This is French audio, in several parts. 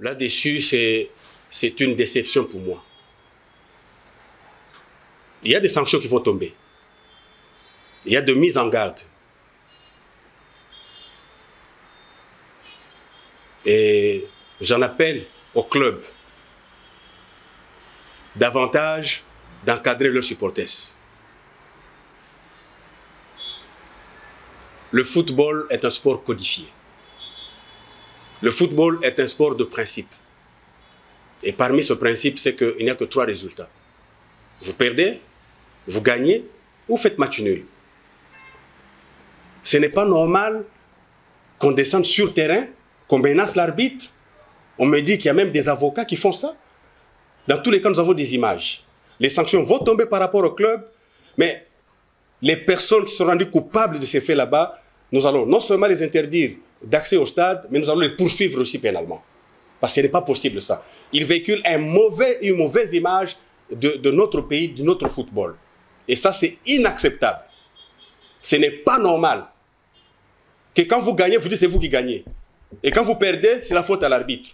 là-dessus, c'est une déception pour moi. Il y a des sanctions qui vont tomber. Il y a de mises en garde. Et j'en appelle au club davantage d'encadrer leurs supporters. Le football est un sport codifié. Le football est un sport de principe. Et parmi ce principe, c'est qu'il n'y a que 3 résultats. Vous perdez, vous gagnez ou faites match nul. Ce n'est pas normal qu'on descende sur le terrain, qu'on menace l'arbitre. On me dit qu'il y a même des avocats qui font ça. Dans tous les cas, nous avons des images. Les sanctions vont tomber par rapport au club, mais les personnes qui sont rendues coupables de ces faits là-bas, nous allons non seulement les interdire d'accès au stade, mais nous allons les poursuivre aussi pénalement. Parce que ce n'est pas possible ça. Ils véhiculent une mauvaise image de notre pays, de notre football. Et ça, c'est inacceptable. Ce n'est pas normal que quand vous gagnez, vous dites c'est vous qui gagnez. Et quand vous perdez, c'est la faute à l'arbitre.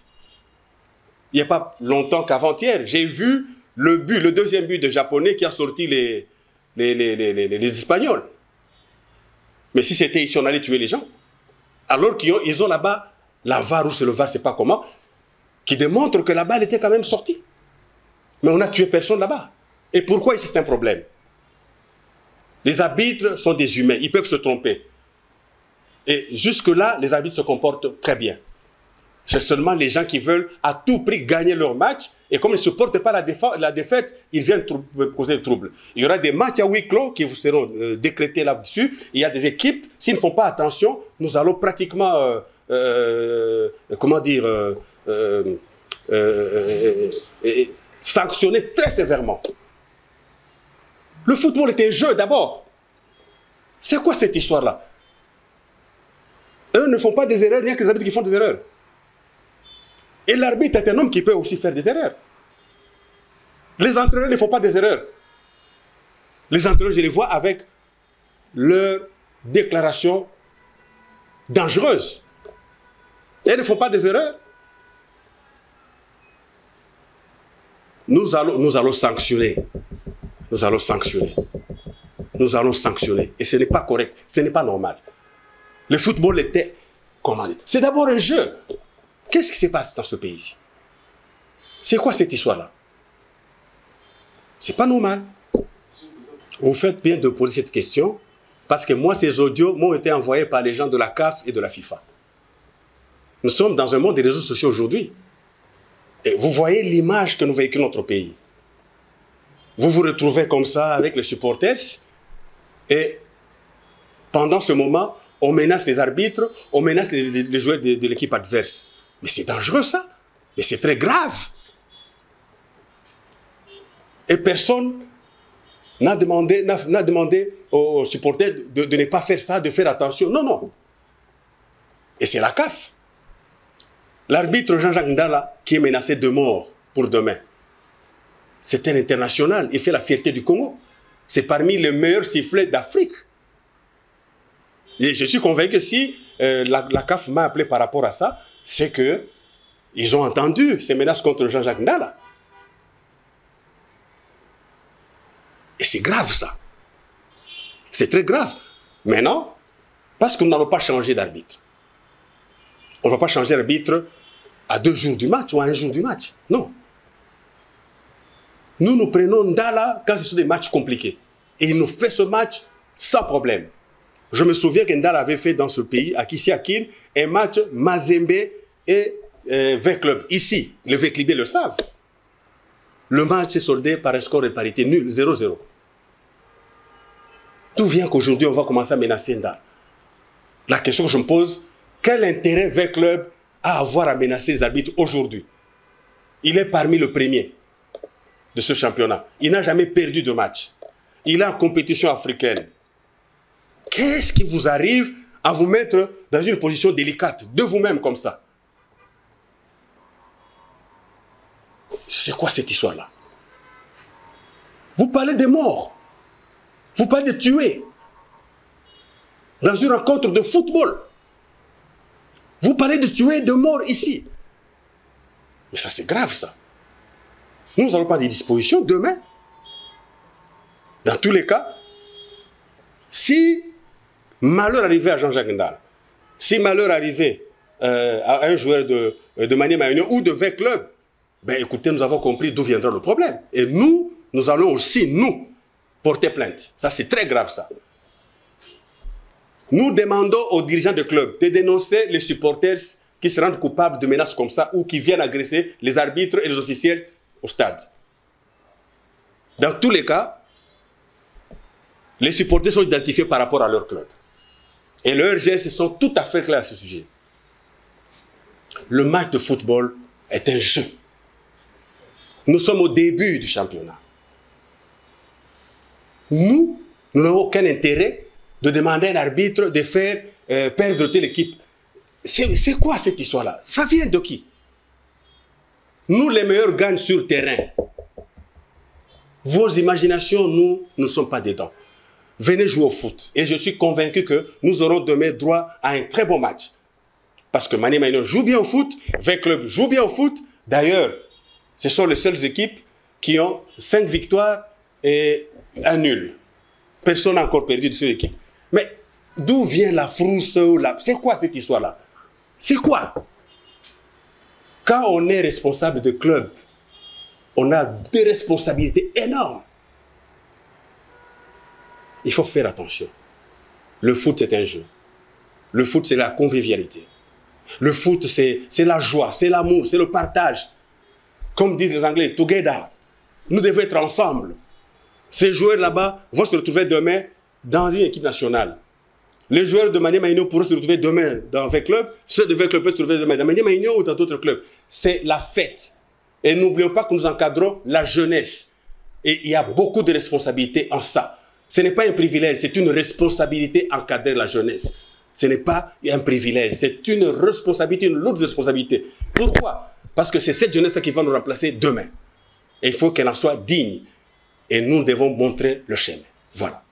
Il n'y a pas longtemps qu'avant-hier, j'ai vu le deuxième but de Japonais qui a sorti les Espagnols. Mais si c'était ici, on allait tuer les gens. Alors qu'ils ont là-bas la VAR ou c'est le VAR, je ne sais pas comment, qui démontre que la balle était quand même sortie. Mais on n'a tué personne là-bas. Et pourquoi ici c'est un problème? Les arbitres sont des humains, ils peuvent se tromper. Et jusque-là, les arbitres se comportent très bien. C'est seulement les gens qui veulent à tout prix gagner leur match. Et comme ils ne supportent pas la défaite, ils viennent causer le trouble. Il y aura des matchs à huis clos qui vous seront décrétés là-dessus. Il y a des équipes, s'ils ne font pas attention, nous allons pratiquement, sanctionner très sévèrement. Le football est un jeu d'abord. C'est quoi cette histoire-là? Eux ne font pas des erreurs, il n'y a que les arbitres qui font des erreurs. Et l'arbitre est un homme qui peut aussi faire des erreurs. Les entraîneurs ne font pas des erreurs. Les entraîneurs, je les vois avec leurs déclarations dangereuses. Et ils ne font pas des erreurs. Nous allons sanctionner. Nous allons sanctionner. Nous allons sanctionner. Et ce n'est pas correct. Ce n'est pas normal. Le football était... Comment dire? C'est d'abord un jeu. Qu'est-ce qui se passe dans ce pays-ci? C'est quoi cette histoire-là? C'est pas normal. Vous faites bien de poser cette question, parce que moi, ces audios m'ont été envoyés par les gens de la CAF et de la FIFA. Nous sommes dans un monde des réseaux sociaux aujourd'hui. Et vous voyez l'image que nous véhiculons notre pays. Vous vous retrouvez comme ça avec les supporters, et pendant ce moment, on menace les arbitres, on menace les joueurs de l'équipe adverse. Mais c'est dangereux ça. Mais c'est très grave. Et personne n'a demandé aux supporters de ne pas faire ça, de faire attention. Non, non. Et c'est la CAF. L'arbitre Jean-Jacques Ndala qui est menacé de mort pour demain. C'est un international. Il fait la fierté du Congo. C'est parmi les meilleurs sifflets d'Afrique. Et je suis convaincu que si la CAF m'a appelé par rapport à ça, c'est qu'ils ont entendu ces menaces contre Jean-Jacques Ndala. Et c'est grave ça. C'est très grave. Maintenant, parce que nous n'allons pas changer d'arbitre. On ne va pas changer d'arbitre à 2 jours du match ou à 1 jour du match. Non. Nous prenons Ndala quand ce sont des matchs compliqués. Et il nous fait ce match sans problème. Je me souviens qu'Ndala avait fait dans ce pays, à Kisiakin, un match Mazembe et V-Club. Ici, les V-Clubés le savent. Le match est soldé par un score de parité nul, 0-0. D'où vient qu'aujourd'hui, on va commencer à menacer Ndala? La question que je me pose, quel intérêt V-Club a à avoir à menacer les arbitres aujourd'hui? Il est parmi les premiers de ce championnat. Il n'a jamais perdu de match. Il est en compétition africaine. Qu'est-ce qui vous arrive à vous mettre dans une position délicate de vous-même comme ça? C'est quoi cette histoire-là? Vous parlez des morts. Vous parlez de tuer. Dans une rencontre de football. Vous parlez de tuer, de morts ici. Mais ça, c'est grave, ça. Nous n'allons pas des dispositions demain. Dans tous les cas, si malheur arrivait à Jean-Jacques Ndala, si malheur arrivait à un joueur de Maniema Union ou de V Club, ben écoutez, nous avons compris d'où viendra le problème. Et nous allons aussi, nous, porter plainte. Ça, c'est très grave, ça. Nous demandons aux dirigeants de club de dénoncer les supporters qui se rendent coupables de menaces comme ça ou qui viennent agresser les arbitres et les officiels au stade. Dans tous les cas, les supporters sont identifiés par rapport à leur club. Et leurs gestes sont tout à fait clairs à ce sujet. Le match de football est un jeu. Nous sommes au début du championnat. Nous n'avons aucun intérêt de demander à un arbitre de faire perdre telle équipe. C'est quoi cette histoire-là? Ça vient de qui? Nous, les meilleurs gagnent sur terrain. Vos imaginations, nous ne sommes pas dedans. Venez jouer au foot. Et je suis convaincu que nous aurons demain droit à un très bon match. Parce que Maniema Union joue bien au foot, V Club joue bien au foot. D'ailleurs, ce sont les seules équipes qui ont 5 victoires et un nul. Personne n'a encore perdu de cette équipe. Mais d'où vient la frousse? C'est quoi cette histoire-là? C'est quoi? Quand on est responsable de club, on a des responsabilités énormes. Il faut faire attention. Le foot, c'est un jeu. Le foot, c'est la convivialité. Le foot, c'est la joie, c'est l'amour, c'est le partage. Comme disent les Anglais, together. Nous devons être ensemble. Ces joueurs là-bas vont se retrouver demain dans une équipe nationale. Les joueurs de Maniema Union pourront se retrouver demain dans V Club. Ceux de V Club peuvent se retrouver demain dans Maniema Union ou dans d'autres clubs. C'est la fête. Et n'oublions pas que nous encadrons la jeunesse. Et il y a beaucoup de responsabilités en ça. Ce n'est pas un privilège, c'est une responsabilité encadrer la jeunesse. Ce n'est pas un privilège, c'est une responsabilité, une lourde responsabilité. Pourquoi? Parce que c'est cette jeunesse-là qui va nous remplacer demain. Et il faut qu'elle en soit digne. Et nous devons montrer le chemin. Voilà.